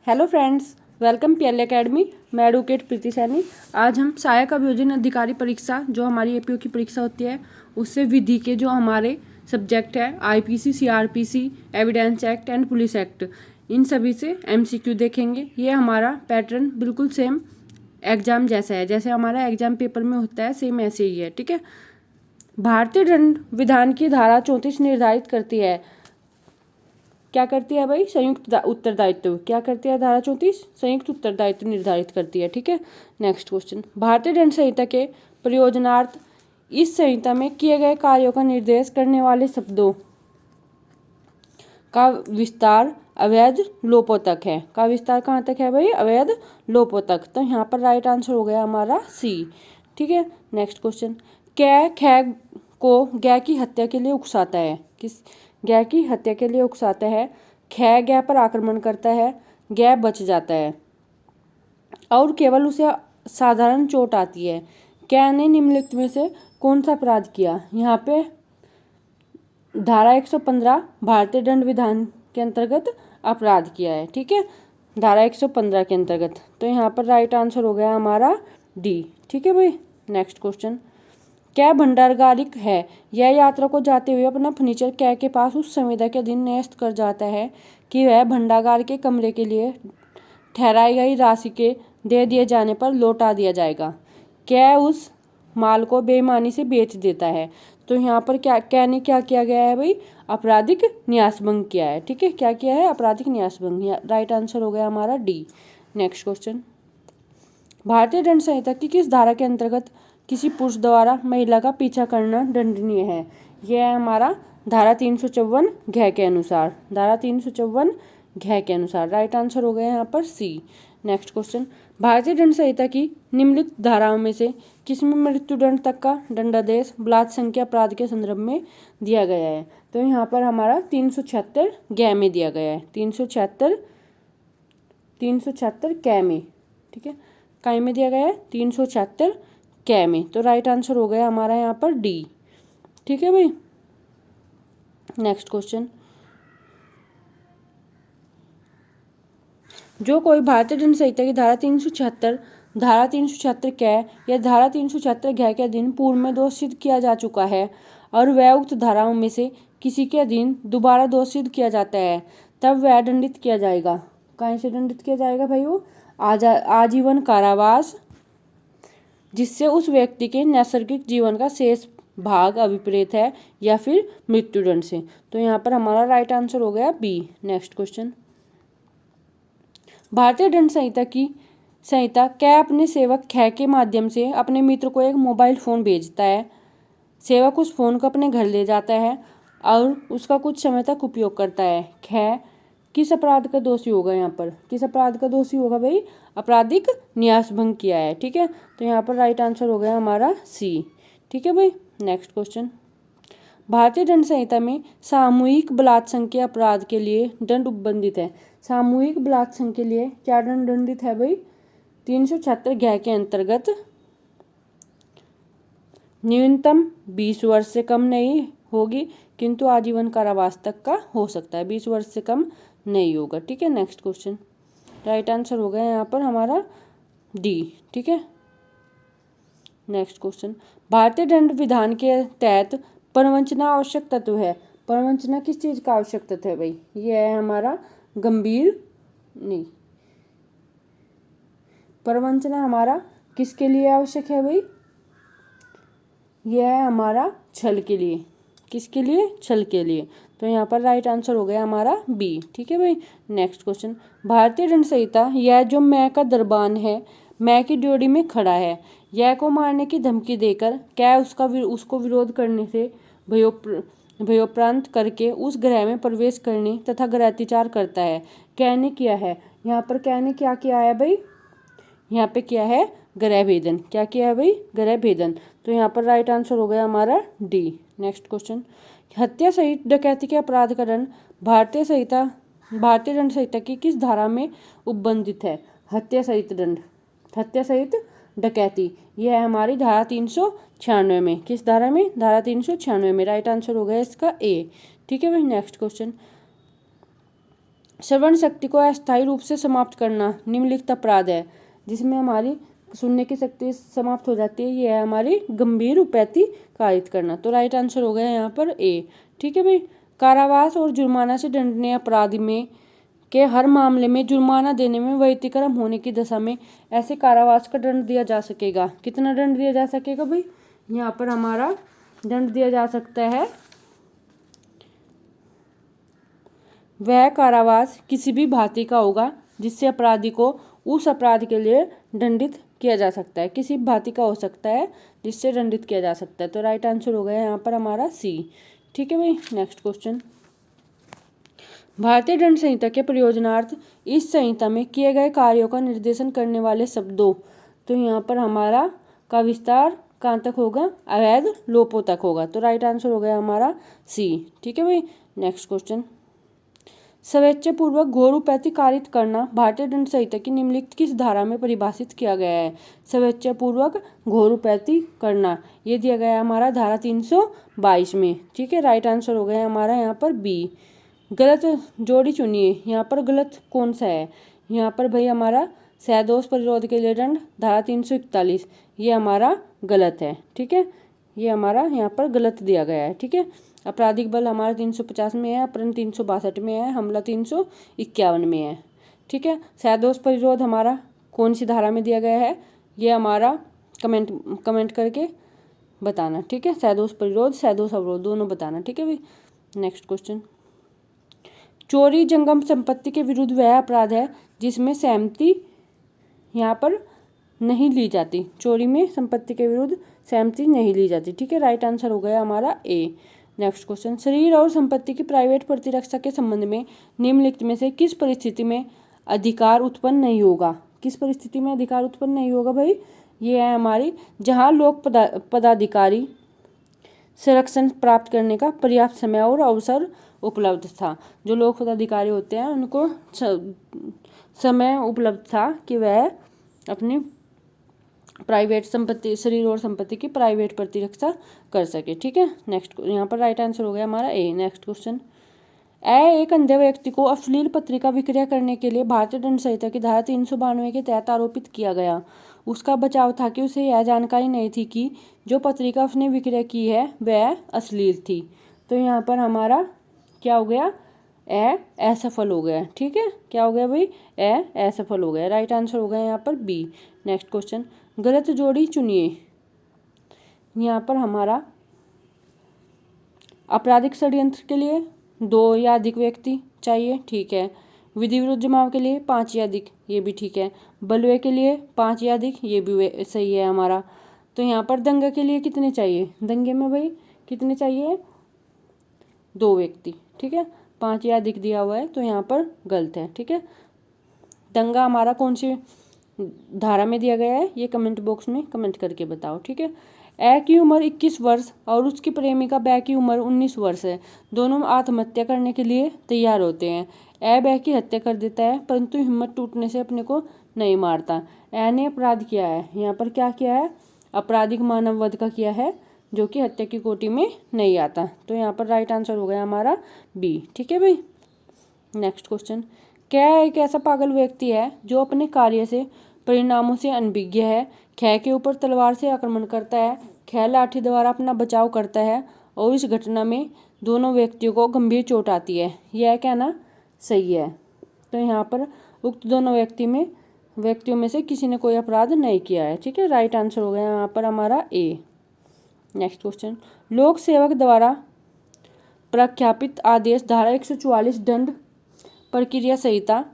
Hello friends, welcome PL academy. मैं advocate प्रीति सैनी। आज हम सहायक अभियोजन अधिकारी परीक्षा जो हमारी एपीओ की परीक्षा होती है उससे विधि के जो हमारे सब्जेक्ट है IPC, CrPC, evidence act and police act, इन सभी से एमसीक्यू देखेंगे। ये हमारा पैटर्न बिल्कुल सेम एग्जाम जैसा है, जैसे हमारा एग्जाम पेपर में होता है सेम ऐसे ही है। ठीक है। भारतीय दंड विधान की धारा 34 निर्धारित करती है, क्या करती है भाई? संयुक्त उत्तरदायित्व। क्या करती है धारा 34? संयुक्त उत्तरदायित्व निर्धारित करती है। ठीक है। नेक्स्ट क्वेश्चन, भारतीय दंड संहिता के प्रयोजनार्थ इस संहिता में किए गए कार्यों का निर्देश करने वाले शब्दों का विस्तार अवैध लोपों तक है। का विस्तार कहाँ तक है भाई? अवैध लोपों तक। तो यहाँ पर राइट आंसर हो गया हमारा सी। ठीक है। नेक्स्ट क्वेश्चन, कै खै को गै की हत्या के लिए उकसाता है। किस? गै की हत्या के लिए उकसाता है। खै गै पर आक्रमण करता है, गै बच जाता है और केवल उसे साधारण चोट आती है। कै ने निम्नलिखित में से कौन सा अपराध किया? यहाँ पे धारा 115 भारतीय दंड विधान के अंतर्गत अपराध किया है। ठीक है। धारा 115 के अंतर्गत। तो यहाँ पर राइट आंसर हो गया हमारा डी। ठीक है भाई। नेक्स्ट क्वेश्चन, क्या भंडारगारिक है? यह यात्रा को जाते हुए अपना फर्नीचर कै के पास उस संविदा के दिन न्यस्त कर जाता है कि वह भंडागार के कमरे के लिए ठहराई गई राशि के दे दिए जाने पर लौटा दिया जाएगा। कै उस माल को बेईमानी से बेच देता है। तो यहाँ पर क्या कै ने क्या किया गया है भाई? आपराधिक न्यासभंग किया है। ठीक है। क्या किया है? आपराधिक न्यासभंग। राइट आंसर हो गया हमारा डी। नेक्स्ट क्वेश्चन, भारतीय दंड संहिता की किस धारा के अंतर्गत किसी पुरुष द्वारा महिला का पीछा करना दंडनीय है? यह है हमारा धारा 354 घ के अनुसार। धारा 354 घ के अनुसार। राइट आंसर हो गया यहाँ पर सी। नेक्स्ट क्वेश्चन, भारतीय दंड संहिता की निम्नलिखित धाराओं में से किसमें मृत्युदंड तक का दंडादेश बलात्संग के अपराध के संदर्भ में दिया गया है? तो यहाँ पर हमारा 376 घ में दिया गया है। 376 कै में। ठीक है। काय में दिया गया है? 376 कै में। तो राइट आंसर हो गया हमारा यहाँ पर डी। ठीक है भाई। नेक्स्ट क्वेश्चन, जो कोई भारतीय दंड संहिता की धारा 376 कै या धारा 376 घ के अधीन पूर्व में दोष सिद्ध किया जा चुका है और वह उक्त धाराओं में से किसी के अधीन दोबारा दोष सिद्ध किया जाता है, तब वह दंडित किया जाएगा। कहाँ से दंडित किया जाएगा भाई? वो आजीवन कारावास, जिससे उस व्यक्ति के नैसर्गिक जीवन का शेष भाग अभिप्रेत है, या फिर मृत्युदंड से। तो यहाँ पर हमारा राइट आंसर हो गया बी। नेक्स्ट क्वेश्चन, भारतीय दंड संहिता कै अपने सेवक खै के माध्यम से अपने मित्र को एक मोबाइल फोन भेजता है। सेवक उस फोन को अपने घर ले जाता है और उसका कुछ समय तक उपयोग करता है। खै किस अपराध का दोषी होगा? यहाँ पर किस अपराध का दोषी होगा भाई? आपराधिक न्यासभंग किया है। ठीक है। तो यहाँ पर राइट आंसर हो गया हमारा सी। ठीक है भाई। नेक्स्ट क्वेश्चन, भारतीय दंड संहिता में सामूहिक बलात्संग के अपराध के लिए दंड उपबंधित है। सामूहिक बलात्संग के लिए क्या दंड दंडित है भाई? 376 घ के अंतर्गत न्यूनतम 20 वर्ष से कम नहीं होगी, किंतु आजीवन कारावास तक का हो सकता है। 20 वर्ष से कम नहीं होगा। ठीक है। नेक्स्ट क्वेश्चन, राइट आंसर हो गया यहाँ पर हमारा डी। ठीक है। नेक्स्ट क्वेश्चन, भारतीय दंड विधान के तहत प्रवंचना आवश्यक तत्व है। प्रवंचना किस चीज का आवश्यक तत्व है भाई? यह है हमारा गंभीर नहीं। प्रवंचना हमारा किसके लिए आवश्यक है भाई? यह है हमारा छल के लिए। किसके लिए? छल के लिए। तो यहाँ पर राइट आंसर हो गया हमारा बी। ठीक है भाई। नेक्स्ट क्वेश्चन, भारतीय दंड संहिता यह जो मैं का दरबान है, मैं की ड्योढ़ी में खड़ा है, यह को मारने की धमकी देकर क्या उसको विरोध करने से भयोप्रांत करके उस ग्रह में प्रवेश करने तथा ग्रहतिचार करता है। क्या ने किया है? यहाँ पर क्या ने क्या किया है भाई? यहाँ पे क्या है? ग्रह भेदन। क्या किया है भाई? ग्रह भेदन। तो यहाँ पर राइट आंसर हो गया हमारा डी। नेक्स्ट क्वेश्चन, हत्या सहित डकैती के अपराध का दंड भारतीय दंड संहिता की किस धारा में उपबंधित है? हत्या सहित दंड, हत्या सहित डकैती, यह है हमारी धारा 396 में। किस धारा में? धारा 396 में। राइट आंसर हो गया इसका ए। ठीक है भाई। नेक्स्ट क्वेश्चन, श्रवण शक्ति को अस्थायी रूप से समाप्त करना निम्नलिखित अपराध है। जिसमें हमारी सुनने की शक्ति समाप्त हो जाती है, ये है हमारी गंभीर उपैती कारित करना। तो राइट आंसर हो गया यहाँ पर ए। ठीक है भाई। कारावास और जुर्माना से दंडनीय अपराध में के हर मामले में जुर्माना देने में व्यतिक्रम होने की दशा में ऐसे कारावास का दंड दिया जा सकेगा। कितना दंड दिया जा सकेगा भाई? यहाँ पर हमारा दंड दिया जा सकता है, वह कारावास किसी भी भांति का होगा जिससे अपराधी को उस अपराध के लिए दंडित किया जा सकता है। किसी भांति का हो सकता है जिससे दंडित किया जा सकता है। तो राइट आंसर हो गया यहाँ पर हमारा सी। ठीक है भाई। नेक्स्ट क्वेश्चन, भारतीय दंड संहिता के प्रयोजनार्थ इस संहिता में किए गए कार्यों का निर्देशन करने वाले शब्दों। तो यहाँ पर हमारा का विस्तार कहाँ तक होगा? अवैध लोपों तक होगा। तो राइट आंसर हो गया हमारा सी। ठीक है भाई। नेक्स्ट क्वेश्चन, स्वेच्छापूर्वक घोर उपैती कारित करना भारतीय दंड संहिता की निम्नलिखित किस धारा में परिभाषित किया गया है? स्वेच्छापूर्वक घोर उपैती करना, ये दिया गया है हमारा धारा 322 में। ठीक है। राइट आंसर हो गया हमारा यहाँ पर बी। गलत जोड़ी चुनिए। यहाँ पर गलत कौन सा है? यहाँ पर भाई हमारा सैदोष परिरोध के लिए दंड धारा 341, ये हमारा गलत है। ठीक है। ये हमारा यहाँ पर गलत दिया गया है। ठीक है। आपराधिक बल हमारा 350 में है, अपहरण 362 में है, हमला 351 में है। ठीक है। सैदोष परिरोध हमारा कौन सी धारा में दिया गया है? ये हमारा कमेंट करके बताना। ठीक है। सैदोष परिरोध, सैदोष अवरोध दोनों बताना। ठीक है भाई। नेक्स्ट क्वेश्चन, चोरी जंगम संपत्ति के विरुद्ध वह अपराध है जिसमें सहमति यहाँ पर नहीं ली जाती। चोरी में संपत्ति के विरुद्ध सहमति नहीं ली जाती। ठीक है। राइट आंसर हो गया हमारा ए। नेक्स्ट क्वेश्चन, शरीर और संपत्ति की प्राइवेट प्रतिरक्षा के संबंध में निम्नलिखित में से किस परिस्थिति में अधिकार उत्पन्न नहीं होगा? किस परिस्थिति में अधिकार उत्पन्न नहीं होगा भाई? ये है हमारी जहाँ लोक पदाधिकारी संरक्षण प्राप्त करने का पर्याप्त समय और अवसर उपलब्ध था। जो लोक पदाधिकारी होते हैं उनको समय उपलब्ध था कि वह अपनी प्राइवेट संपत्ति, शरीर और संपत्ति की प्राइवेट प्रतिरक्षा कर सके। ठीक है। नेक्स्ट यहाँ पर राइट आंसर हो गया हमारा ए। नेक्स्ट क्वेश्चन, एक अंधे व्यक्ति को अश्लील पत्रिका विक्रय करने के लिए भारतीय दंड संहिता की धारा 392 के तहत आरोपित किया गया। उसका बचाव था कि उसे यह जानकारी नहीं थी कि जो पत्रिका उसने विक्रय की है वह अश्लील थी। तो यहाँ पर हमारा क्या हो गया? असफल हो गया। ठीक है। क्या हो गया भाई? असफल हो गया। राइट आंसर हो गया यहाँ पर बी। नेक्स्ट क्वेश्चन, गलत जोड़ी चुनिए। यहाँ पर हमारा आपराधिक षड्यंत्र के लिए 2 या अधिक व्यक्ति चाहिए। ठीक है। विधि विरुद्ध जमाव के लिए 5 या अधिक, ये भी ठीक है। बलवे के लिए 5 या अधिक, ये भी सही है हमारा। तो यहाँ पर दंगे के लिए कितने चाहिए? दंगे में भाई कितने चाहिए? 2 व्यक्ति। ठीक है। 5 या अधिक दिया हुआ है तो यहाँ पर गलत है। ठीक है। दंगा हमारा कौन सी धारा में दिया गया है? ये कमेंट बॉक्स में कमेंट करके बताओ। ठीक है। ए की उम्र 21 वर्ष और उसकी प्रेमिका बै की उम्र 19 वर्ष है। दोनों आत्महत्या करने के लिए तैयार होते हैं। ए बै की हत्या कर देता है परंतु हिम्मत टूटने से अपने को नहीं मारता। ए ने अपराध किया है। यहाँ पर क्या किया है? आपराधिक मानव वध का किया है, जो कि हत्या की कोटि में नहीं आता। तो यहाँ पर राइट आंसर हो गया हमारा बी। ठीक है भाई। नेक्स्ट क्वेश्चन, क्या एक ऐसा पागल व्यक्ति है जो अपने कार्य से परिणामों से अनभिज्ञ है? ख के ऊपर तलवार से आक्रमण करता है, ख लाठी द्वारा अपना बचाव करता है और इस घटना में दोनों व्यक्तियों को गंभीर चोट आती है। यह कहना सही है। तो यहाँ पर उक्त दोनों व्यक्तियों में से किसी ने कोई अपराध नहीं किया है। ठीक है। राइट आंसर हो गया यहाँ पर हमारा ए। नेक्स्ट क्वेश्चन, लोक सेवक द्वारा प्रख्यापित आदेश धारा 144 दंड प्रक्रिया संहिता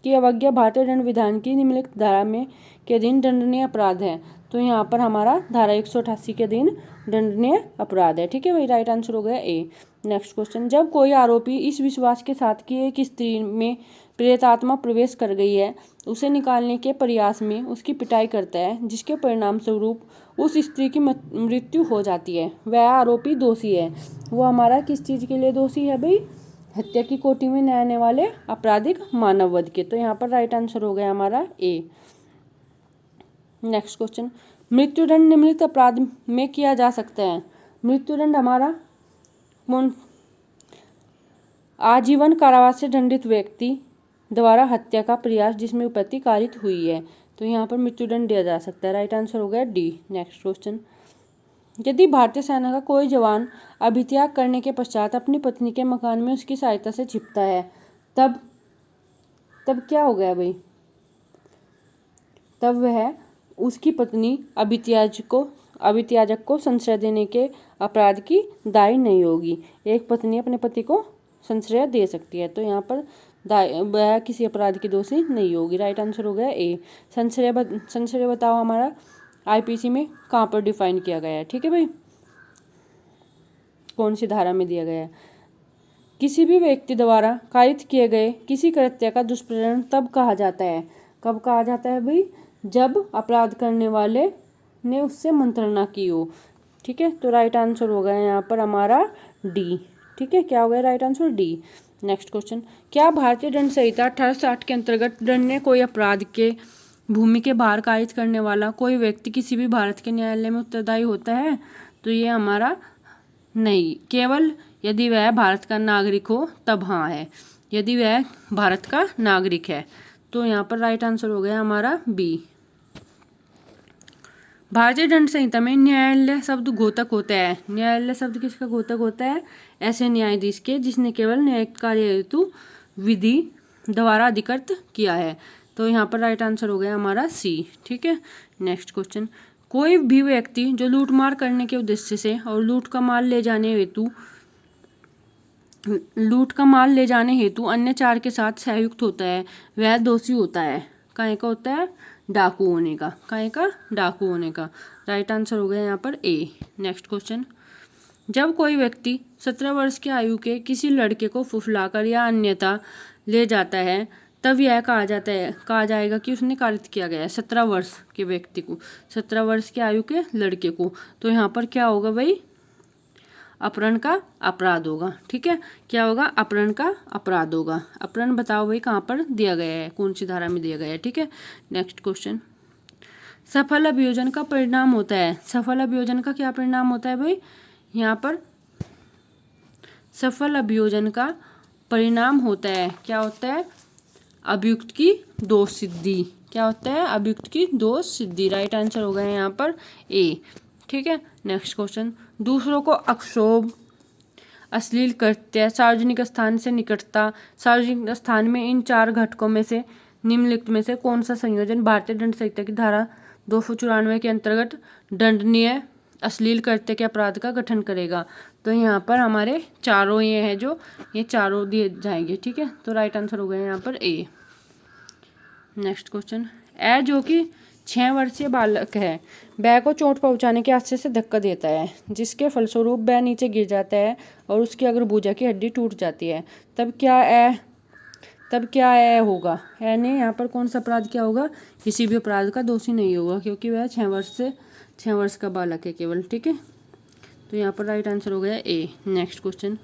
की अवज्ञा भारतीय दंड विधान की निम्नलिखित धारा में के अधीन दंडनीय अपराध है। तो यहाँ पर हमारा धारा 188 के अधीन दंडनीय अपराध है। ठीक है भाई। राइट आंसर हो गया ए। नेक्स्ट क्वेश्चन, जब कोई आरोपी इस विश्वास के साथ कि एक स्त्री में प्रेतात्मा प्रवेश कर गई है उसे निकालने के प्रयास में उसकी पिटाई करता है, जिसके परिणाम स्वरूप उस स्त्री की मृत्यु हो जाती है, वह आरोपी दोषी है। वो हमारा किस चीज़ के लिए दोषी है भाई? हत्या की कोटि में न आने वाले आपराधिक मानव वध के। तो यहाँ पर राइट आंसर हो गया हमारा ए। नेक्स्ट क्वेश्चन, मृत्युदंड निम्नलिखित अपराध में किया जा सकता है। मृत्युदंड हमारा आजीवन कारावास से दंडित व्यक्ति द्वारा हत्या का प्रयास जिसमें उपपत्ति कारित हुई है, तो यहाँ पर मृत्युदंड दिया जा सकता है। राइट आंसर हो गया डी। नेक्स्ट क्वेश्चन, यदि भारतीय सेना का कोई जवान अभित्याग करने के पश्चात अपनी पत्नी के मकान में उसकी सहायता से छिपता है, तब तब क्या हो गया भाई? तब वह उसकी पत्नी अभित्याजक को संश्रय देने के अपराध की दायी नहीं होगी। एक पत्नी अपने पति को संश्रय दे सकती है, तो यहाँ पर वह किसी अपराध की दोषी नहीं होगी। राइट आंसर हो गया ए। संश्रय बताओ हमारा आईपीसी में कहाँ पर डिफाइन किया गया है, ठीक है भाई, कौन सी धारा में दिया गया है? किसी भी व्यक्ति द्वारा कारित किए गए किसी कृत्य का दुष्प्रेरण तब कहा जाता है, कब कहा जाता है भाई? जब अपराध करने वाले ने उससे मंत्रणा की हो, ठीक है। तो राइट आंसर हो गया यहाँ पर हमारा डी, ठीक है। क्या हो गया right answer? D. Next question, क्या भारतीय दंड संहिता 1860 के अंतर्गत दंडनीय कोई अपराध के भूमि के बाहर कारित करने वाला कोई व्यक्ति किसी भी भारत के न्यायालय में उत्तरदायी होता है? तो ये हमारा नहीं, केवल यदि वह भारत का नागरिक हो तब हाँ है, यदि वह भारत का नागरिक है। तो यहाँ पर राइट आंसर हो गया हमारा बी। भारतीय दंड संहिता में न्यायालय शब्द घोतक होता है। न्यायालय शब्द किसका घोतक होता है? ऐसे न्यायाधीश के जिसने केवल न्यायिक कार्य हेतु विधि द्वारा अधिकृत किया है। तो यहाँ पर राइट आंसर हो गया हमारा सी, ठीक है। नेक्स्ट क्वेश्चन, कोई भी व्यक्ति जो लूटमार करने के उद्देश्य से और लूट का माल ले जाने हेतु अन्य चार के साथ सहयुक्त होता है, वह दोषी होता है। काहे का होता है? डाकू होने का। काहे का? डाकू होने का। राइट आंसर हो गया यहाँ पर ए। नेक्स्ट क्वेश्चन, जब कोई व्यक्ति 17 वर्ष की आयु के किसी लड़के को फुसलाकर या अन्यथा ले जाता है, तब यह कहा जाएगा कि उसने कारित किया गया है 17 वर्ष के व्यक्ति को, 17 वर्ष की आयु के लड़के को। तो यहाँ पर क्या होगा भाई? अपहरण का अपराध होगा, ठीक है। क्या होगा? अपहरण का अपराध होगा। अपहरण बताओ भाई कहाँ पर दिया गया है, कौन सी धारा में दिया गया है, ठीक है। नेक्स्ट क्वेश्चन, सफल अभियोजन का परिणाम होता है। सफल अभियोजन का क्या परिणाम होता है भाई? यहाँ पर सफल अभियोजन का परिणाम होता है, क्या होता है? अभियुक्त की दोष सिद्धि। क्या होता है? अभियुक्त की दोष सिद्धि। राइट आंसर हो गया है यहाँ पर ए, ठीक है। नेक्स्ट क्वेश्चन, दूसरों को अक्षोभ, अश्लील कृत्य, सार्वजनिक स्थान से निकटता, सार्वजनिक स्थान में इन चार घटकों में से निम्नलिखित में से कौन सा संयोजन भारतीय दंड संहिता की धारा 294 के अंतर्गत दंडनीय अश्लील कृत्य के अपराध का गठन करेगा? तो यहाँ पर हमारे चारों ये हैं, जो ये चारों दिए जाएंगे, ठीक है। तो राइट आंसर हो गया यहाँ पर ए। नेक्स्ट क्वेश्चन, ए जो कि 6 वर्षीय बालक है, बै को चोट पहुंचाने के आशय से धक्का देता है, जिसके फलस्वरूप बै नीचे गिर जाता है और उसकी अग्रभुजा की हड्डी टूट जाती है। तब क्या ए होगा? ए ने यहाँ पर कौन सा अपराध किया होगा? किसी भी अपराध का दोषी नहीं होगा, क्योंकि वह 6 वर्ष का बालक है केवल, ठीक है। तो यहाँ पर राइट आंसर हो गया ए। नेक्स्ट क्वेश्चन,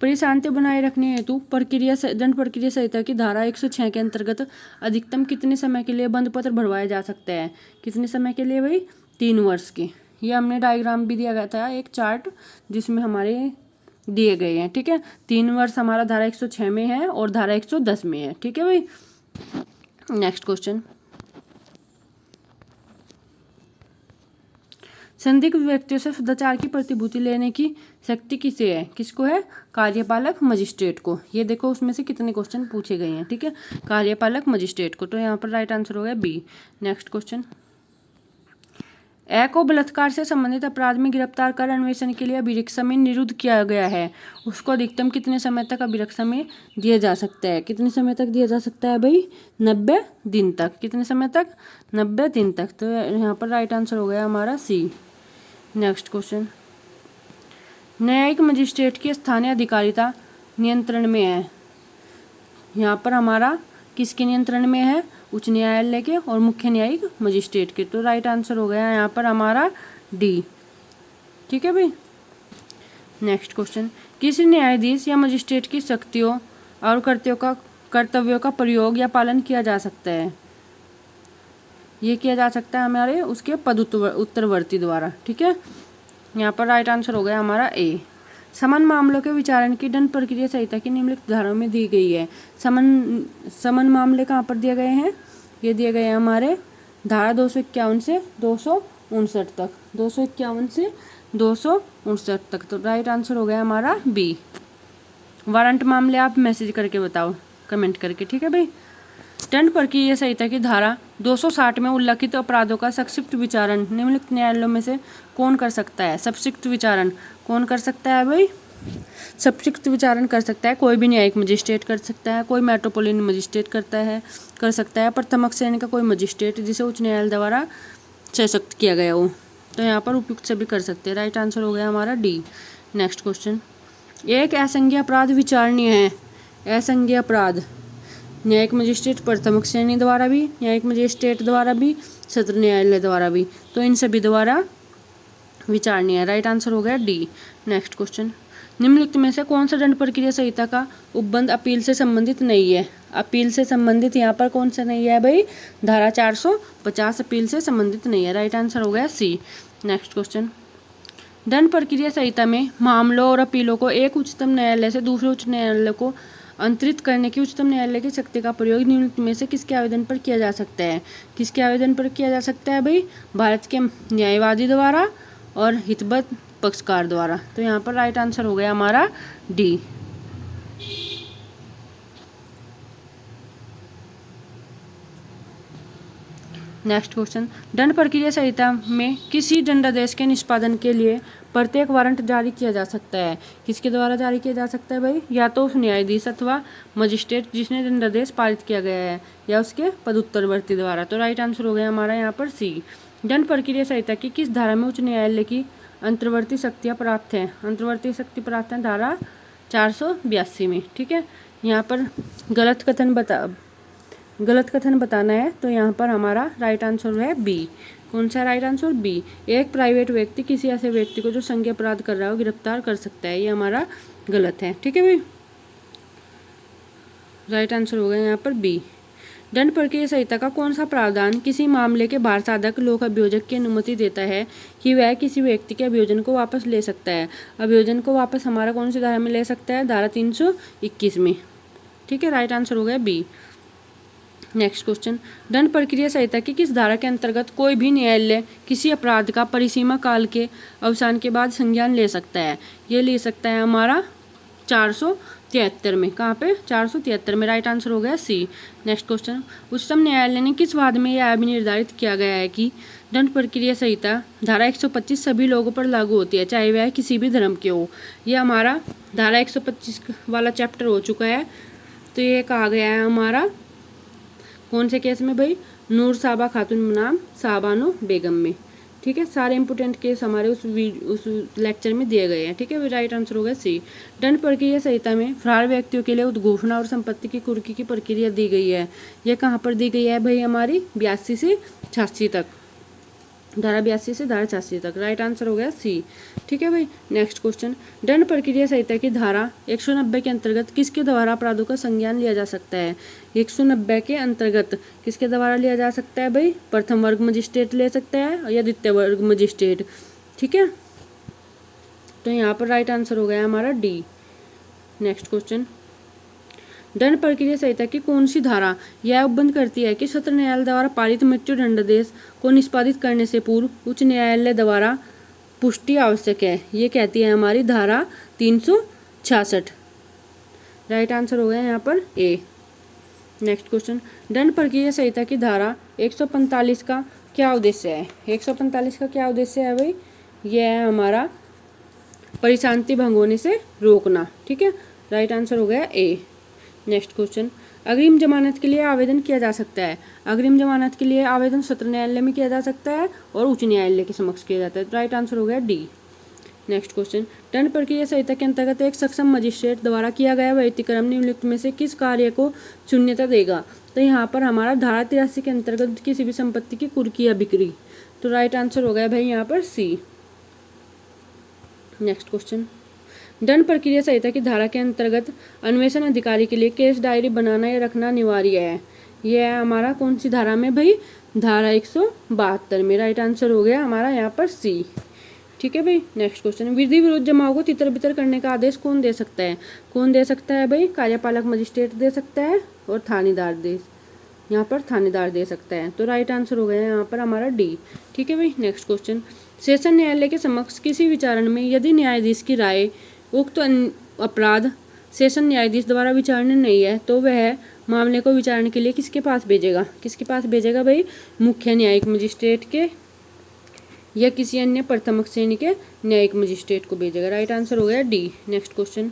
परिशांति बनाए रखने हेतु दंड प्रक्रिया संहिता की धारा 106 के अंतर्गत अधिकतम कितने समय के लिए बंद पत्र भरवाया जा सकता है? कितने समय के लिए भाई? 3 वर्ष के। ये हमने डायग्राम भी दिया गया था, एक चार्ट जिसमें हमारे दिए गए हैं, ठीक है। 3 वर्ष हमारा धारा 106 में है और धारा 110 में है, ठीक है भाई। नेक्स्ट क्वेश्चन, संदिग्ध व्यक्तियों से सदाचार की प्रतिभूति लेने की शक्ति किसे है? किसको है? कार्यपालक मजिस्ट्रेट को। ये देखो उसमें से कितने क्वेश्चन पूछे गए हैं, ठीक है। कार्यपालक मजिस्ट्रेट को। तो यहाँ पर राइट आंसर हो गया बी। नेक्स्ट क्वेश्चन, ए को बलात्कार से संबंधित अपराध में गिरफ्तार कर अन्वेषण के लिए अभिरक्षा समय निरुद्ध किया गया है, उसको अधिकतम कितने समय तक अभिरक्षा समय दिया जा सकता है? कितने समय तक दिया जा सकता है भाई? 90 दिन तक। कितने समय तक? 90 दिन तक। तो यहाँ पर राइट आंसर हो गया हमारा सी। नेक्स्ट क्वेश्चन, न्यायिक मजिस्ट्रेट की स्थानीय अधिकारिता नियंत्रण में है। यहाँ पर हमारा किसके नियंत्रण में है? उच्च न्यायालय के और मुख्य न्यायिक मजिस्ट्रेट के। तो राइट आंसर हो गया यहाँ पर हमारा डी, ठीक है भाई। नेक्स्ट क्वेश्चन, किसी न्यायाधीश या मजिस्ट्रेट की शक्तियों और कर्तव्यों का प्रयोग या पालन किया जा सकता है? ये किया जा सकता है हमारे उसके पद उत्तरवर्ती द्वारा, ठीक है। यहाँ पर राइट आंसर हो गया हमारा ए। समन मामलों के विचारण की दंड प्रक्रिया संहिता की निम्नलिखित धाराओं में दी गई है। समन मामले कहाँ पर दिए गए हैं? ये दिए गए हैं हमारे धारा 251 से 259 तक, 251 से 259 तक। तो राइट आंसर हो गया हमारा बी। वारंट मामले आप मैसेज करके बताओ, कमेंट करके, ठीक है भाई। दंड प्रक्रिया संहिता की धारा 260 में उल्लिखित अपराधों का संक्षिप्त विचारण निम्नलिखित न्यायालयों में से कौन कर सकता है? संक्षिप्त विचारण कौन कर सकता है भाई? संक्षिप्त विचारण कर सकता है कोई भी न्यायिक मजिस्ट्रेट कर सकता है, कोई मेट्रोपोलिटन मजिस्ट्रेट कर सकता है, प्रथम श्रेणी का कोई मजिस्ट्रेट जिसे उच्च न्यायालय द्वारा सशक्त किया गया हो। तो यहाँ पर उपयुक्त सभी कर सकते हैं। राइट आंसर हो गया हमारा डी। नेक्स्ट क्वेश्चन, एक असंज्ञेय अपराध विचारणीय है। असंज्ञेय अपराध न्यायिक मजिस्ट्रेट प्रथम श्रेणी द्वारा भी, न्यायिक मजिस्ट्रेट द्वारा भी, सत्र न्यायालय द्वारा भी, तो इन सभी द्वारा विचारणीय है। राइट आंसर हो गया डी। नेक्स्ट क्वेश्चन, निम्नलिखित में से कौन सा दंड प्रक्रिया संहिता का उपबंध अपील से संबंधित नहीं है? अपील से संबंधित यहाँ पर कौन सा नहीं है भाई? धारा 450 अपील से संबंधित नहीं है। राइट आंसर हो गया सी। नेक्स्ट क्वेश्चन, दंड प्रक्रिया संहिता में मामलों और अपीलों को एक उच्चतम न्यायालय से दूसरे उच्च न्यायालय को अंतरित करने की उच्चतम न्यायालय की शक्ति का प्रयोग निम्नलिखित में से किसके आवेदन पर किया जा सकता है? किसके आवेदन पर किया जा सकता है भाई? भारत के न्यायवादी द्वारा और हितबद्ध पक्षकार द्वारा। तो यहाँ पर राइट आंसर हो गया हमारा डी। नेक्स्ट क्वेश्चन, दंड प्रक्रिया संहिता में किसी दंडादेश के निष्पादन के लिए प्रत्येक वारंट जारी किया जा सकता है? किसके द्वारा जारी किया जा सकता है भाई? या तो उस न्यायाधीश अथवा मजिस्ट्रेट जिसने दंडादेश पारित किया गया है, या उसके पदोत्तरवर्ती द्वारा। तो राइट आंसर हो गया हमारा यहाँ पर सी। दंड प्रक्रिया संहिता की किस धारा में उच्च न्यायालय की अंतर्वर्ती शक्तियाँ प्राप्त हैं? अंतर्वर्ती शक्ति प्राप्त है धारा 482 में, ठीक है। यहाँ पर गलत कथन बताना है, तो यहाँ पर हमारा राइट आंसर है बी। कौन सा राइट आंसर? बी। एक प्राइवेट व्यक्ति किसी ऐसे व्यक्ति को जो संज्ञेय अपराध कर रहा हो गिरफ्तार कर सकता है, ये हमारा गलत है, ठीक है भाई। राइट आंसर हो गया यहाँ पर बी। दंड प्रक्रिया संहिता का कौन सा प्रावधान किसी मामले के भार साधक लोक अभियोजक की अनुमति देता है कि वह किसी व्यक्ति के अभियोजन को वापस ले सकता है? अभियोजन को वापस हमारा कौन सी धारा में ले सकता है? धारा 321 में, ठीक है। राइट आंसर हो गया बी। नेक्स्ट क्वेश्चन, दंड प्रक्रिया संहिता की किस धारा के अंतर्गत कोई भी न्यायालय किसी अपराध का परिसीमा काल के अवसान के बाद संज्ञान ले सकता है? ये ले सकता है हमारा 473 में। कहाँ पे? 473 में। राइट आंसर हो गया सी। नेक्स्ट क्वेश्चन, उच्चतम न्यायालय ने किस वाद में यह भी निर्धारित किया गया है कि दंड प्रक्रिया संहिता धारा 125 सभी लोगों पर लागू होती है, चाहे वह किसी भी धर्म के हो? ये हमारा धारा 125 वाला चैप्टर हो चुका है। तो ये कहा गया है हमारा कौन से केस में भाई? नूर साबा खातून बनाम साहबानो बेगम में, ठीक है। सारे इंपोर्टेंट केस हमारे उस लेक्चर में दिए गए हैं, ठीक है। राइट आंसर होगा सी। दंड प्रक्रिया संहिता में फरार व्यक्तियों के लिए उद्घोषणा और संपत्ति की कुर्की की प्रक्रिया दी गई है। यह कहाँ पर दी गई है भाई? हमारी 82 से 86 तक, धारा 82 से धारा 86 तक। राइट आंसर हो गया सी, ठीक है भाई। नेक्स्ट क्वेश्चन, दंड प्रक्रिया संहिता की धारा 190 के अंतर्गत किसके द्वारा अपराधों का संज्ञान लिया जा सकता है? 190 के अंतर्गत किसके द्वारा लिया जा सकता है भाई? प्रथम वर्ग मजिस्ट्रेट ले सकता है या द्वितीय वर्ग मजिस्ट्रेट, ठीक है। तो यहाँ पर राइट आंसर हो गया हमारा डी। नेक्स्ट क्वेश्चन, दंड प्रक्रिया संहिता की कौन सी धारा यह उपबंध करती है कि सत्र न्यायालय द्वारा पारित मृत्यु दंडादेश को निष्पादित करने से पूर्व उच्च न्यायालय द्वारा पुष्टि आवश्यक है? ये कहती है हमारी धारा 366। राइट आंसर हो गया यहाँ पर ए। नेक्स्ट क्वेश्चन, दंड प्रक्रिया संहिता की धारा 145 का क्या उद्देश्य है? 145 का क्या उद्देश्य है भाई? यह है हमारा परिशांति भंग होने से रोकना, ठीक है। राइट आंसर हो गया ए। नेक्स्ट क्वेश्चन, अग्रिम जमानत के लिए आवेदन किया जा सकता है? अग्रिम जमानत के लिए आवेदन सत्र न्यायालय में किया जा सकता है और उच्च न्यायालय के समक्ष किया जाता है। राइट आंसर हो गया डी। नेक्स्ट क्वेश्चन, दंड प्रक्रिया संहिता के अंतर्गत एक सक्षम मजिस्ट्रेट द्वारा किया गया व्यतिक्रम निम्नलिखित में से किस कार्य को शून्यता देगा? तो यहाँ पर हमारा धारा 83 के अंतर्गत किसी भी संपत्ति की कुर्की या बिक्री। तो राइट आंसर हो गया भाई यहाँ पर सी। नेक्स्ट क्वेश्चन, दंड प्रक्रिया संहिता की धारा के अंतर्गत अन्वेषण अधिकारी के लिए केस डायरी बनाना या रखना अनिवार्य है? यह है हमारा कौन सी धारा में भाई? धारा 172 में। राइट आंसर हो गया हमारा यहाँ पर सी। ठीक है भाई। नेक्स्ट क्वेश्चन, विधि विरुद्ध जमाओं को तितर बितर करने का आदेश कौन दे सकता है? कौन दे सकता है भाई? कार्यपालक मजिस्ट्रेट दे सकता है और थानेदार दे, यहाँ पर थानेदार दे सकता है। तो राइट आंसर हो गया यहाँ पर हमारा डी। ठीक है भाई। नेक्स्ट क्वेश्चन, सेशन न्यायालय के समक्ष किसी विचारण में यदि न्यायाधीश की राय उक्त अपराध सेशन न्यायाधीश द्वारा विचारणीय नहीं है तो वह मामले को विचारण के लिए किसके पास भेजेगा? किसके पास भेजेगा भाई? मुख्य न्यायिक मजिस्ट्रेट के या किसी अन्य प्रथम श्रेणी के न्यायिक मजिस्ट्रेट को भेजेगा। राइट आंसर हो गया डी। नेक्स्ट क्वेश्चन,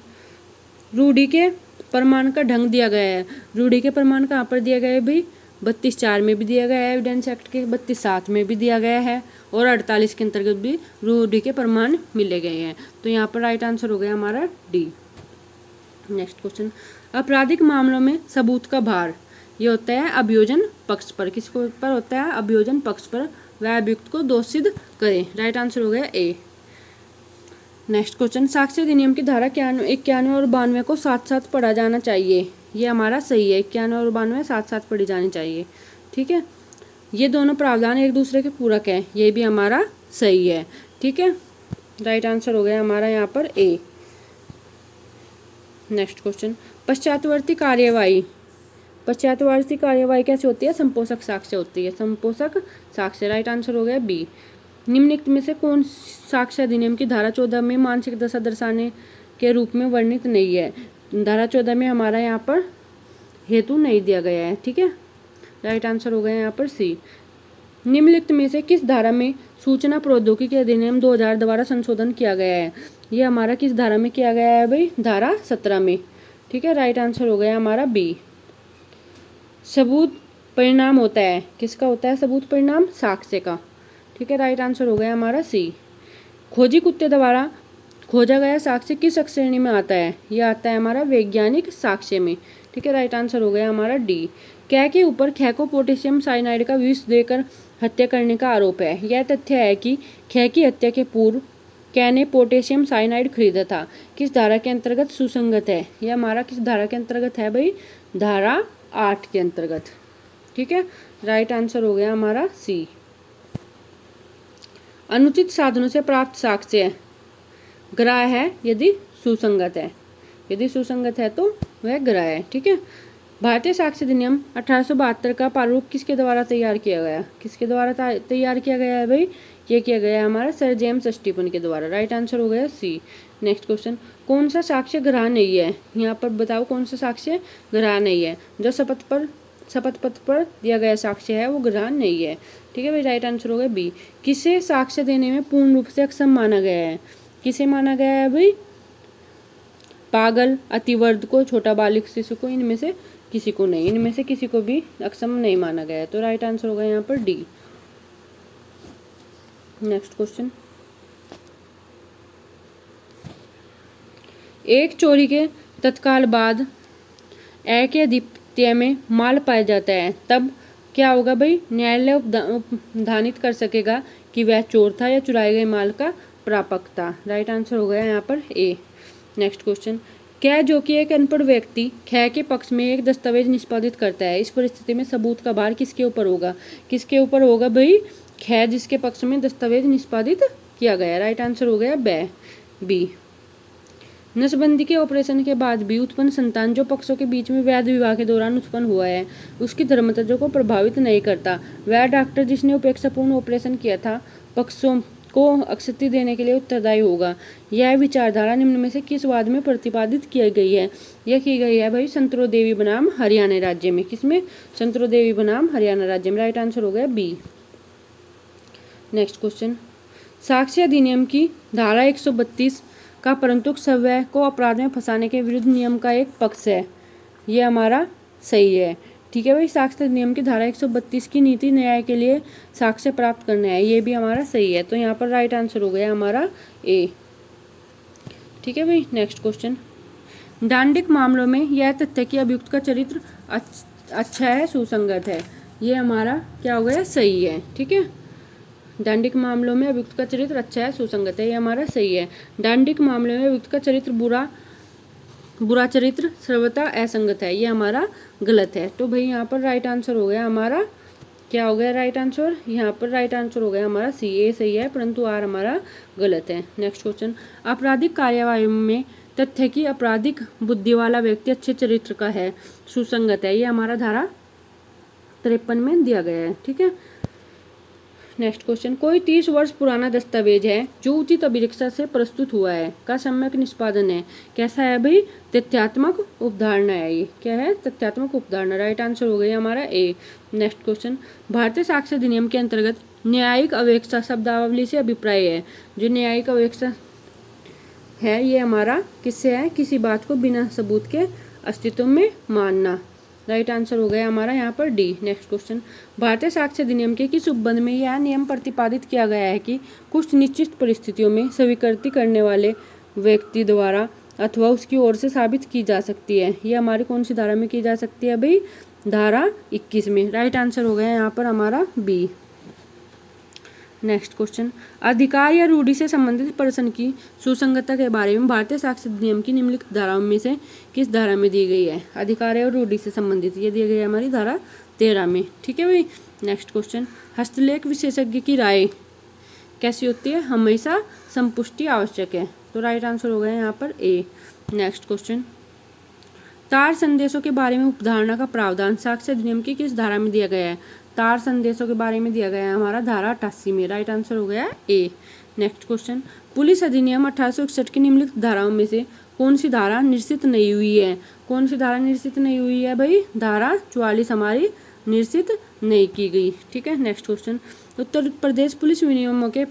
रूढ़ी के प्रमाण का ढंग दिया गया है। रूढ़ी के प्रमाण कहाँ पर दिया गया है भाई? 32(4) में भी दिया गया है, एविडेंस एक्ट के 32(7) में भी दिया गया है और 48 के अंतर्गत भी रूढ़ी के प्रमाण मिले गए हैं। तो यहाँ पर राइट आंसर हो गया हमारा डी। नेक्स्ट क्वेश्चन, आपराधिक मामलों में सबूत का भार ये होता है अभियोजन पक्ष पर। किसके ऊपर होता है? अभियोजन पक्ष पर। वह अभियुक्त को दोषी सिद्ध करे। राइट आंसर हो गया ए। नेक्स्ट क्वेश्चन, साक्ष्य अधिनियम की धारा 91 और 92 को साथ साथ पढ़ा जाना चाहिए। ये हमारा सही है, 91 और 92 साथ साथ पढ़ी जानी चाहिए। ठीक है, ये दोनों प्रावधान एक दूसरे के पूरक हैं, ये भी हमारा सही है। ठीक है, राइट आंसर हो गया हमारा यहाँ पर ए। नेक्स्ट क्वेश्चन, पश्चातवर्ती कार्यवाही। पश्चातवर्ती कार्यवाही कैसे होती है? संपोषक साक्ष्य होती है, संपोषक साक्ष्य। राइट आंसर हो गया बी। निम्नलिखित में से कौन साक्ष्य अधिनियम की धारा 14 में मानसिक दशा दर्शाने के रूप में वर्णित नहीं है? धारा 14 में हमारा यहाँ पर हेतु नहीं दिया गया है। ठीक है, राइट आंसर हो गया यहाँ पर सी। निम्नलिखित में से किस धारा में सूचना प्रौद्योगिकी अधिनियम 2000 द्वारा संशोधन किया गया है? ये हमारा किस धारा में किया गया है भाई? धारा 17 में। ठीक है, राइट आंसर हो गया हमारा बी। सबूत परिणाम होता है, किसका होता है सबूत परिणाम? साक्ष्य का। ठीक है, राइट आंसर हो गया हमारा सी। खोजी कुत्ते द्वारा खोजा गया साक्ष्य किस श्रेणी में आता है? ये आता है हमारा वैज्ञानिक साक्ष्य में। ठीक है, राइट आंसर हो गया हमारा डी। कै के ऊपर खे को पोटेशियम साइनाइड का विष देकर हत्या करने का आरोप है। यह तथ्य है कि खे की हत्या के पूर्व कै ने पोटेशियम साइनाइड खरीदा था। किस धारा के अंतर्गत सुसंगत है? यह हमारा किस धारा के अंतर्गत है भाई? धारा 8 के अंतर्गत। ठीक है, राइट आंसर हो गया हमारा सी। अनुचित साधनों से प्राप्त साक्ष्य ग्राह्य है यदि सुसंगत है। यदि सुसंगत है तो वह ग्राह्य है। ठीक है, भारतीय साक्ष्य अधिनियम 1872 का प्रारूप किसके द्वारा तैयार किया गया? किसके द्वारा तैयार किया गया है भाई? ये किया गया है हमारा सर जेम्स स्टीफन के द्वारा। राइट आंसर हो गया सी। नेक्स्ट क्वेश्चन, कौन सा साक्ष्य ग्राह्य नहीं है? यहाँ पर बताओ कौन सा साक्ष्य ग्राह्य नहीं है? जो शपथ पत्र पर दिया गया साक्ष्य है वो ग्राह्य नहीं है। ठीक है भाई, राइट आंसर हो गया बी। किसे साक्ष्य देने में पूर्ण रूप से अक्षम माना गया है? किसे माना गया है भाई? पागल, अतिवर्ध को, छोटा बालिक शिशु को, इनमें से किसी को नहीं, इनमें से किसी को भी अक्षम नहीं माना गया है। तो राइट आंसर होगा यहाँ पर डी। नेक्स्ट क्वेश्चन, एक चोरी के तत्काल बाद ए के द्वितीय में माल पाया जाता है, तब क्या होगा भाई? न्यायालय उपधानित कर सकेगा कि वह चोर था या चुराए गए माल का प्रापक था। राइट आंसर हो गया यहाँ पर ए। नेक्स्ट क्वेश्चन, कै जो कि एक अनपढ़ व्यक्ति खे के पक्ष में एक दस्तावेज निष्पादित करता है, इस परिस्थिति में सबूत का भार किसके ऊपर होगा? किसके ऊपर होगा भाई? खे जिसके पक्ष में दस्तावेज निष्पादित किया गया। राइट आंसर हो गया बी। नसबंदी के ऑपरेशन के बाद भी उत्पन्न संतान जो पक्षों के बीच में वैध विवाह के दौरान उत्पन्न हुआ है उसकी धर्मतत्व को प्रभावित नहीं करता। वह डॉक्टर जिसने उपेक्षापूर्ण ऑपरेशन किया था पक्षों को अक्षति देने के लिए उत्तरदायी होगा। यह विचारधारा निम्न में से किस वाद में प्रतिपादित की गई है? यह की गई है भाई संतरो देवी बनाम हरियाणा राज्य में। किसमें? संतरो देवी बनाम हरियाणा राज्य में। राइट आंसर हो गया बी। नेक्स्ट क्वेश्चन, साक्ष्य अधिनियम की धारा 132 का परंतुक सवै को अपराध में फंसाने के विरुद्ध नियम का एक पक्ष है। ये हमारा सही है। ठीक है भाई, साक्ष्य अधिनियम की धारा 132 की नीति न्याय के लिए साक्ष्य प्राप्त करना है, ये भी हमारा सही है। तो यहाँ पर राइट आंसर हो गया हमारा ए। ठीक है भाई, नेक्स्ट क्वेश्चन, दांडिक मामलों में यह तथ्य कि अभियुक्त का चरित्र अच्छा है, सुसंगत है, ये हमारा क्या हो गया? सही है। ठीक है, दांडिक मामलों में अभियुक्त का चरित्र अच्छा है, सुसंगत है, ये हमारा सही है। दांडिक मामले में अभियुक्त का चरित्र बुरा चरित्र सर्वथा असंगत है, ये हमारा गलत है। तो भाई यहाँ पर राइट आंसर हो गया हमारा क्या हो गया राइट आंसर? यहाँ पर राइट आंसर हो गया हमारा सी, ए सही है परंतु आर हमारा गलत है। नेक्स्ट क्वेश्चन, आपराधिक कार्यवाही में तथ्य की आपराधिक बुद्धि वाला व्यक्ति अच्छे चरित्र का है, सुसंगत है, ये हमारा धारा 53 में दिया गया है। ठीक है। नेक्स्ट क्वेश्चन, कोई 30 वर्ष पुराना दस्तावेज है जो उचित अभिरक्षा से प्रस्तुत हुआ है का सम्यक निष्पादन है, कैसा है भाई? तथ्यात्मक उपधारणा है। ये क्या है? तथ्यात्मक उपधारणा। राइट आंसर हो गया हमारा ए। नेक्स्ट क्वेश्चन, भारतीय साक्ष्य अधिनियम के अंतर्गत न्यायिक अवेक्षा शब्दावली से अभिप्राय है। जो न्यायिक अवेक्षा है ये हमारा किससे है? किसी बात को बिना सबूत के अस्तित्व में मानना। राइट आंसर हो गया हमारा यहाँ पर डी। नेक्स्ट क्वेश्चन, भारतीय साक्ष्य अधिनियम के किस उपबंध में यह नियम प्रतिपादित किया गया है कि कुछ निश्चित परिस्थितियों में स्वीकृति करने वाले व्यक्ति द्वारा अथवा उसकी ओर से साबित की जा सकती है। ये हमारी कौन सी धारा में की जा सकती है भाई? धारा 21 में। राइट आंसर हो गया यहाँ पर हमारा बी। नेक्स्ट क्वेश्चन, अधिकार या रूढ़ि से संबंधित प्रश्न की सुसंगतता के बारे में भारतीय साक्ष्य अधिनियम की निम्नलिखित धाराओं में से किस धारा में दी गई है? अधिकार और रूढ़ि से संबंधित ये दी गई है हमारी धारा 13 में। ठीक है भाई। नेक्स्ट क्वेश्चन, हस्तलेख विशेषज्ञ की राय कैसी होती है? हमेशा संपुष्टि आवश्यक है। तो राइट आंसर हो गया यहाँ पर ए। नेक्स्ट क्वेश्चन, तार संदेशों के बारे में उपधारणा का प्रावधान साक्ष्य अधिनियम की किस धारा में दिया गया है? तार संदेशों के बारे में दिया गया है हमारा धारा 88 में। राइट आंसर हो गया ए। नेक्स्ट क्वेश्चन, पुलिस अधिनियम 1861 की निम्नलिखित धाराओं में से कौन सी धारा निश्चित नहीं हुई है? कौन सी धारा निश्चित नहीं हुई है भाई? धारा 44 हमारी निश्चित नहीं की गई। ठीक है। Next question, Uttar Pradesh police विनियमों के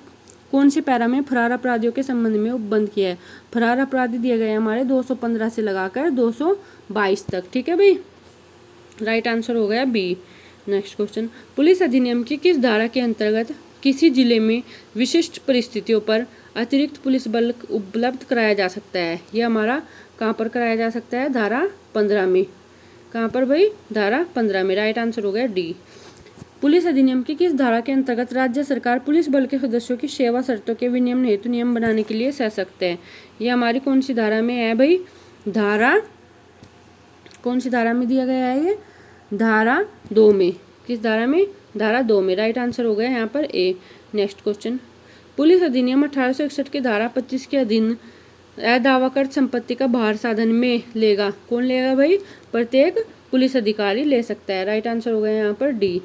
कौन से पैरा में फरार अपराधियों के संबंध में उपबंध किया है? फरार अपराधी दिए गए हमारे 215 से लगाकर 222 तक। ठीक है भाई। राइट आंसर हो गया बी। नेक्स्ट क्वेश्चन, पुलिस अधिनियम की किस धारा के अंतर्गत किसी जिले में विशिष्ट परिस्थितियों पर अतिरिक्त पुलिस बल उपलब्ध कराया जा सकता है? यह हमारा कहाँ पर कराया जा सकता है? धारा 15 में। कहाँ पर भाई? धारा 15 में। राइट आंसर हो गया डी। पुलिस अधिनियम की किस धारा के अंतर्गत राज्य सरकार पुलिस बल के सदस्यों की सेवा शर्तों के विनियमन हेतु नियम बनाने के लिए सशक्त है? यह हमारी कौन सी धारा में है भाई? धारा कौन सी धारा में दिया गया है ये? धारा 2 में। किस धारा में? धारा 2 में। राइट आंसर हो गया यहाँ पर ए। नेक्स्ट क्वेश्चन, पुलिस अधिनियम 1861 के धारा 25 के अधीन अदावाकृत संपत्ति का भार साधन में लेगा। कौन लेगा भाई? प्रत्येक पुलिस अधिकारी ले सकता है। राइट आंसर हो गया यहाँ पर डी।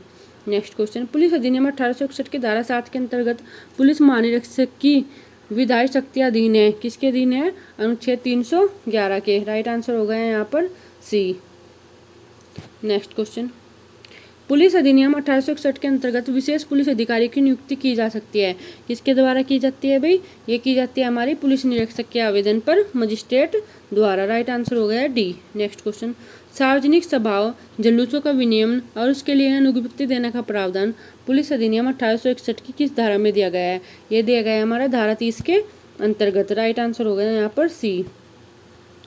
नेक्स्ट क्वेश्चन, पुलिस अधिनियम 1861 के धारा 7 के अंतर्गत पुलिस महानिरीक्षक की विधायी शक्तियाँ अधीन है। किसके अधीन है? अनुच्छेद 311 के। राइट आंसर हो गया यहाँ पर सी। नेक्स्ट क्वेश्चन, पुलिस अधिनियम 1861 के अंतर्गत विशेष पुलिस अधिकारी की नियुक्ति की जा सकती है। किसके द्वारा की जाती है भाई? ये की जाती है हमारी पुलिस निरीक्षक के आवेदन पर मजिस्ट्रेट द्वारा। राइट आंसर हो गया डी। नेक्स्ट क्वेश्चन, सार्वजनिक सभाओं जुलूसों का विनियमन और उसके लिए अनुज्ञप्ति देने का प्रावधान पुलिस अधिनियम 1861 की किस धारा में दिया गया है? ये दिया गया है हमारा धारा 30 के अंतर्गत। राइट आंसर हो गया यहाँ पर सी।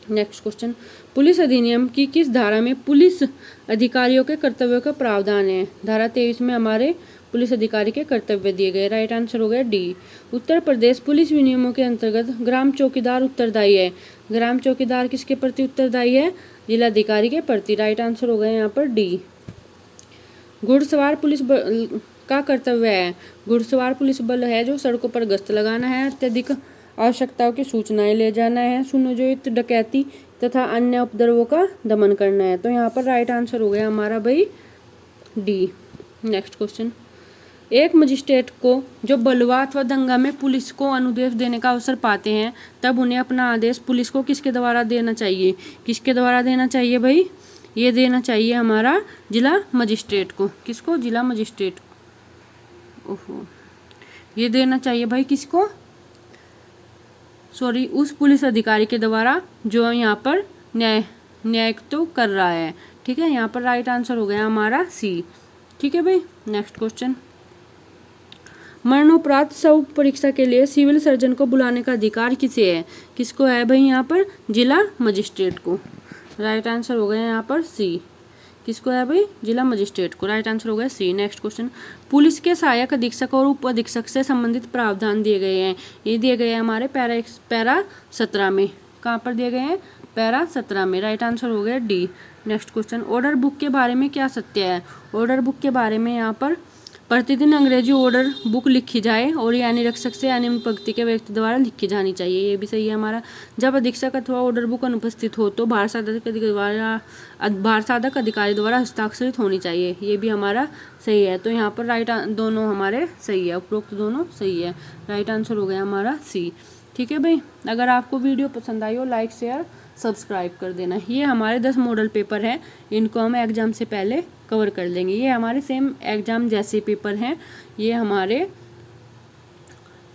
नेक्स्ट क्वेश्चन, पुलिस अधिनियम की किस धारा में पुलिस अधिकारियों के कर्तव्यों का प्रावधान है? धारा 23 में हमारे पुलिस अधिकारी के कर्तव्य दिए गए। राइट आंसर हो गया डी। उत्तर प्रदेश पुलिस विनियमों के अंतर्गत ग्राम चौकीदार उत्तरदायी है। ग्राम चौकीदार किसके प्रति उत्तरदायी है? जिलाधिकारी के प्रति। राइट आंसर हो गया यहाँ पर डी। घुड़सवार पुलिस का कर्तव्य है। घुड़सवार पुलिस बल है जो सड़कों पर गश्त लगाना है, अत्यधिक आवश्यकताओं की सूचनाएं ले जाना है, सुनियोजित डकैती तथा अन्य उपद्रवों का दमन करना है। तो यहाँ पर राइट आंसर हो गया हमारा भाई डी। नेक्स्ट क्वेश्चन, एक मजिस्ट्रेट को जो बलवा अथवा दंगा में पुलिस को अनुदेश देने का अवसर पाते हैं तब उन्हें अपना आदेश पुलिस को किसके द्वारा देना चाहिए? किसके द्वारा देना चाहिए भाई? ये देना चाहिए हमारा जिला मजिस्ट्रेट को। किसको? जिला मजिस्ट्रेट। ओहो, ये देना चाहिए भाई किसको? सॉरी, उस पुलिस अधिकारी के द्वारा जो यहाँ पर न्याय तो कर रहा है। ठीक है। यहाँ पर राइट आंसर हो गया हमारा सी। ठीक है भाई। नेक्स्ट क्वेश्चन, मरणोपरांत शव परीक्षा के लिए सिविल सर्जन को बुलाने का अधिकार किसे है? किसको है भाई? यहाँ पर जिला मजिस्ट्रेट को। राइट आंसर हो गया यहाँ पर सी। किसको है भाई? जिला मजिस्ट्रेट को। राइट आंसर हो गया सी। नेक्स्ट क्वेश्चन, पुलिस के सहायक अधीक्षक और उप अधीक्षक से संबंधित प्रावधान दिए गए हैं। ये दिए गए हैं हमारे पैरा 17 में। कहाँ पर दिए गए हैं? पैरा 17 में। राइट आंसर हो गया D. Next question, order book के बारे में क्या सत्य है? ऑर्डर बुक के बारे में यहाँ पर प्रतिदिन अंग्रेजी ऑर्डर बुक लिखी जाए और यानी रक्षक से यानी पंक्ति के व्यक्ति द्वारा लिखी जानी चाहिए, ये भी सही है हमारा। जब अधीक्षक अथवा ऑर्डर बुक अनुपस्थित हो तो भार साधक अधिकारी द्वारा हस्ताक्षरित होनी चाहिए, ये भी हमारा सही है। तो यहाँ पर राइट दोनों हमारे सही है, उपरोक्त दोनों सही है। राइट आंसर हो गया हमारा सी। ठीक है भाई, अगर आपको वीडियो पसंद आई हो लाइक शेयर सब्सक्राइब कर देना। ये हमारे 10 मॉडल पेपर हैं, इनको हम एग्ज़ाम से पहले कवर कर लेंगे। ये हमारे सेम एग्ज़ाम जैसे पेपर हैं, ये हमारे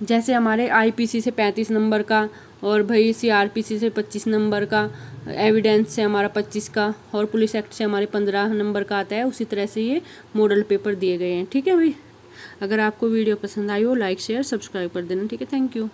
जैसे हमारे आईपीसी से 35 नंबर का और भाई सीआरपीसी से 25 नंबर का, एविडेंस से हमारा 25 का और पुलिस एक्ट से हमारे 15 नंबर का आता है, उसी तरह से ये मॉडल पेपर दिए गए हैं। ठीक है भाई, अगर आपको वीडियो पसंद आई हो लाइक शेयर सब्सक्राइब कर देना। ठीक है, थैंक यू।